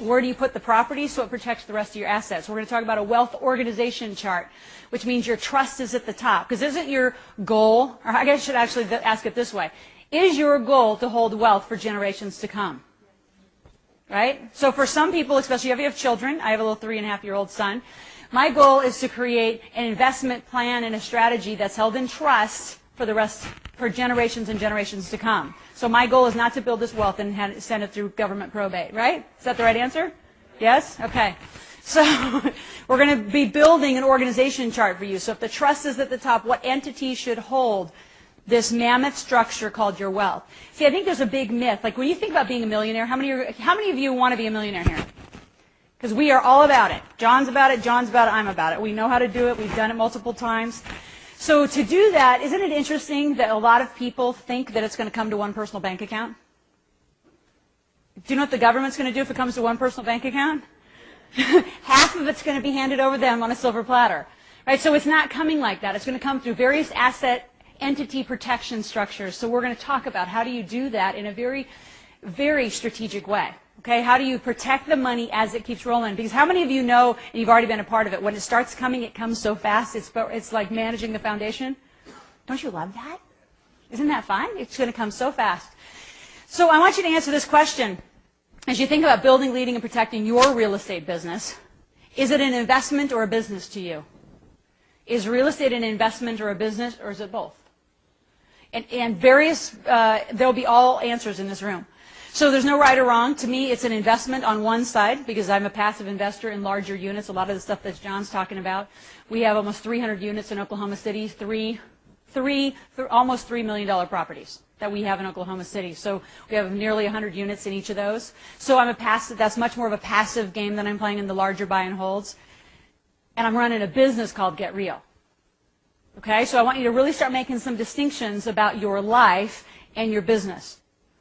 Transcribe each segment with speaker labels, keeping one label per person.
Speaker 1: Where do you put the property so it protects the rest of your assets? We're going to talk about a wealth organization chart, which means your trust is at the top. Because isn't your goal, or I guess I should actually ask it this way, is your goal to hold wealth for generations to come? Right? So for some people, especially if you have children, I have a little 3.5-year-old son, my goal is to create an investment plan and a strategy that's held in trust for generations and generations to come. So my goal is not to build this wealth and send it through government probate, right? Is that the right answer? Yes? Okay. So we're going to be building an organization chart for you. So if the trust is at the top, what entity should hold this mammoth structure called your wealth? See, I think there's a big myth. Like when you think about being a millionaire, how many of you want to be a millionaire here? Because we are all about it. John's about it, I'm about it. We know how to do it. We've done it multiple times. So to do that, isn't it interesting that a lot of people think that it's going to come to one personal bank account? Do you know what the government's going to do if it comes to one personal bank account? Half of it's going to be handed over to them on a silver platter. Right? So it's not coming like that. It's going to come through various asset entity protection structures. So we're going to talk about how do you do that in a very, very strategic way. Okay, how do you protect the money as it keeps rolling? Because how many of you know, and you've already been a part of it, when it starts coming, it comes so fast, it's like managing the foundation? Don't you love that? Isn't that fun? It's going to come so fast. So I want you to answer this question. As you think about building, leading, and protecting your real estate business, is it an investment or a business to you? Is real estate an investment or a business, or is it both? And there'll be all answers in this room. So there's no right or wrong. To me, it's an investment on one side because I'm a passive investor in larger units, a lot of the stuff that John's talking about. We have almost 300 units in Oklahoma City, almost $3 million properties that we have in Oklahoma City. So we have nearly 100 units in each of those. So I'm a passive, that's much more of a passive game than I'm playing in the larger buy and holds. And I'm running a business called Get Real. Okay, so I want you to really start making some distinctions about your life and your business.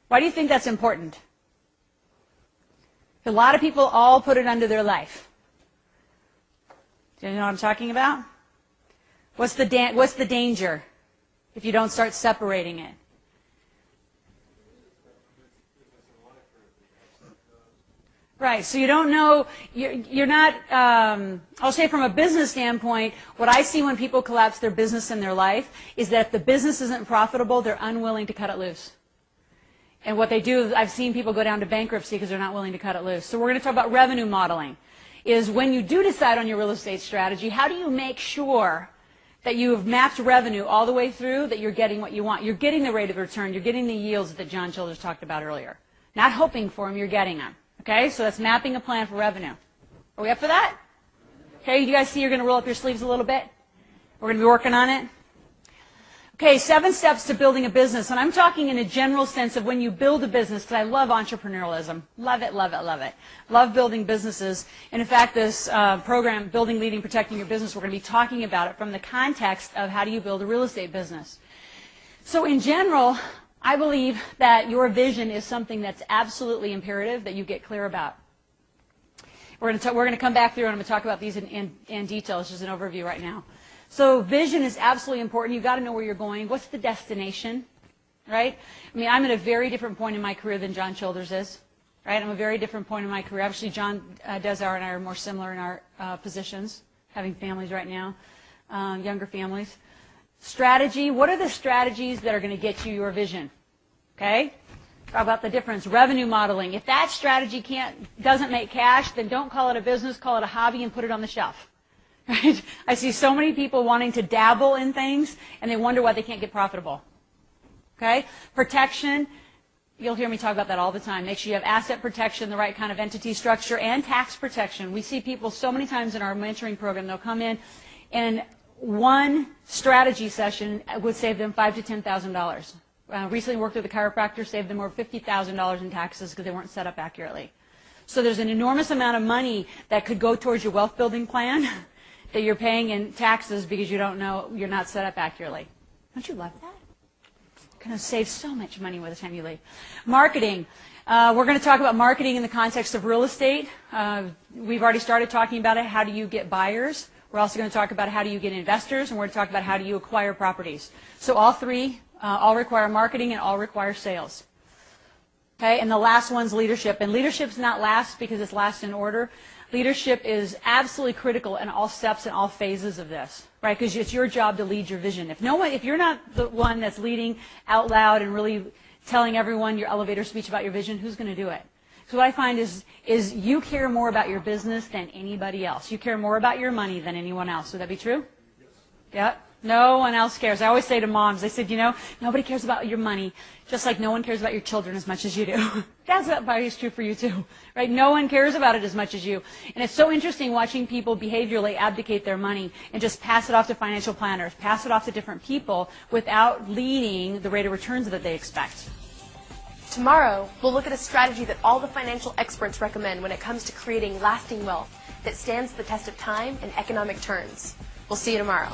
Speaker 1: Why do you think that's important? A lot of people all put it under their life. Do you know what I'm talking about? What's the danger if you don't start separating it? Right, so you don't know, you're not, I'll say from a business standpoint, what I see when people collapse their business in their life is that if the business isn't profitable, they're unwilling to cut it loose. And what they do, I've seen people go down to bankruptcy because they're not willing to cut it loose. So we're going to talk about revenue modeling. Is when you do decide on your real estate strategy, how do you make sure that you have mapped revenue all the way through, that you're getting what you want? You're getting the rate of return. You're getting the yields that John Childers talked about earlier. Not hoping for them, you're getting them. Okay, so that's mapping a plan for revenue. Are we up for that? Okay, you guys see you're going to roll up your sleeves a little bit? We're going to be working on it. Okay, 7 steps to building a business. And I'm talking in a general sense of when you build a business, because I love entrepreneurialism. Love it, love it, love it. Love building businesses. And in fact, this program, Building, Leading, Protecting Your Business, we're going to be talking about it from the context of how do you build a real estate business. So in general, I believe that your vision is something that's absolutely imperative that you get clear about. We're going to come back through and I'm going to talk about these in detail. It's just an overview right now. So vision is absolutely important. You've got to know where you're going. What's the destination, right? I mean, I'm at a very different point in my career than John Childers is, right? I'm a very different point in my career. Actually, John Desar and I are more similar in our positions, having families right now, younger families. Strategy, what are the strategies that are going to get you your vision, okay? Talk about the difference. Revenue modeling. If that strategy doesn't make cash, then don't call it a business, call it a hobby and put it on the shelf. Right? I see so many people wanting to dabble in things, and they wonder why they can't get profitable. Okay? Protection, you'll hear me talk about that all the time. Make sure you have asset protection, the right kind of entity structure, and tax protection. We see people so many times in our mentoring program, they'll come in, and one strategy session would save them $5,000 to $10,000. Recently worked with a chiropractor, saved them over $50,000 in taxes because they weren't set up accurately. So there's an enormous amount of money that could go towards your wealth building plan that you're paying in taxes because you don't know, you're not set up accurately. Don't you love that? You're going to save so much money by the time you leave. Marketing. We're going to talk about marketing in the context of real estate. We've already started talking about it. How do you get buyers? We're also going to talk about how do you get investors, and we're going to talk about how do you acquire properties. So all three all require marketing and all require sales. Okay, and the last one's leadership. And leadership's not last because it's last in order. Leadership is absolutely critical in all steps and all phases of this, right? Because it's your job to lead your vision. If you're not the one that's leading out loud and really telling everyone your elevator speech about your vision, who's going to do it? So what I find is you care more about your business than anybody else. You care more about your money than anyone else. Would that be true? Yes. Yep. No one else cares. I always say to moms, I said, nobody cares about your money, just like no one cares about your children as much as you do. That's probably true for you too, right? No one cares about it as much as you. And it's so interesting watching people behaviorally abdicate their money and just pass it off to financial planners, pass it off to different people without leading the rate of returns that they expect.
Speaker 2: Tomorrow, we'll look at a strategy that all the financial experts recommend when it comes to creating lasting wealth that stands the test of time and economic turns. We'll see you tomorrow.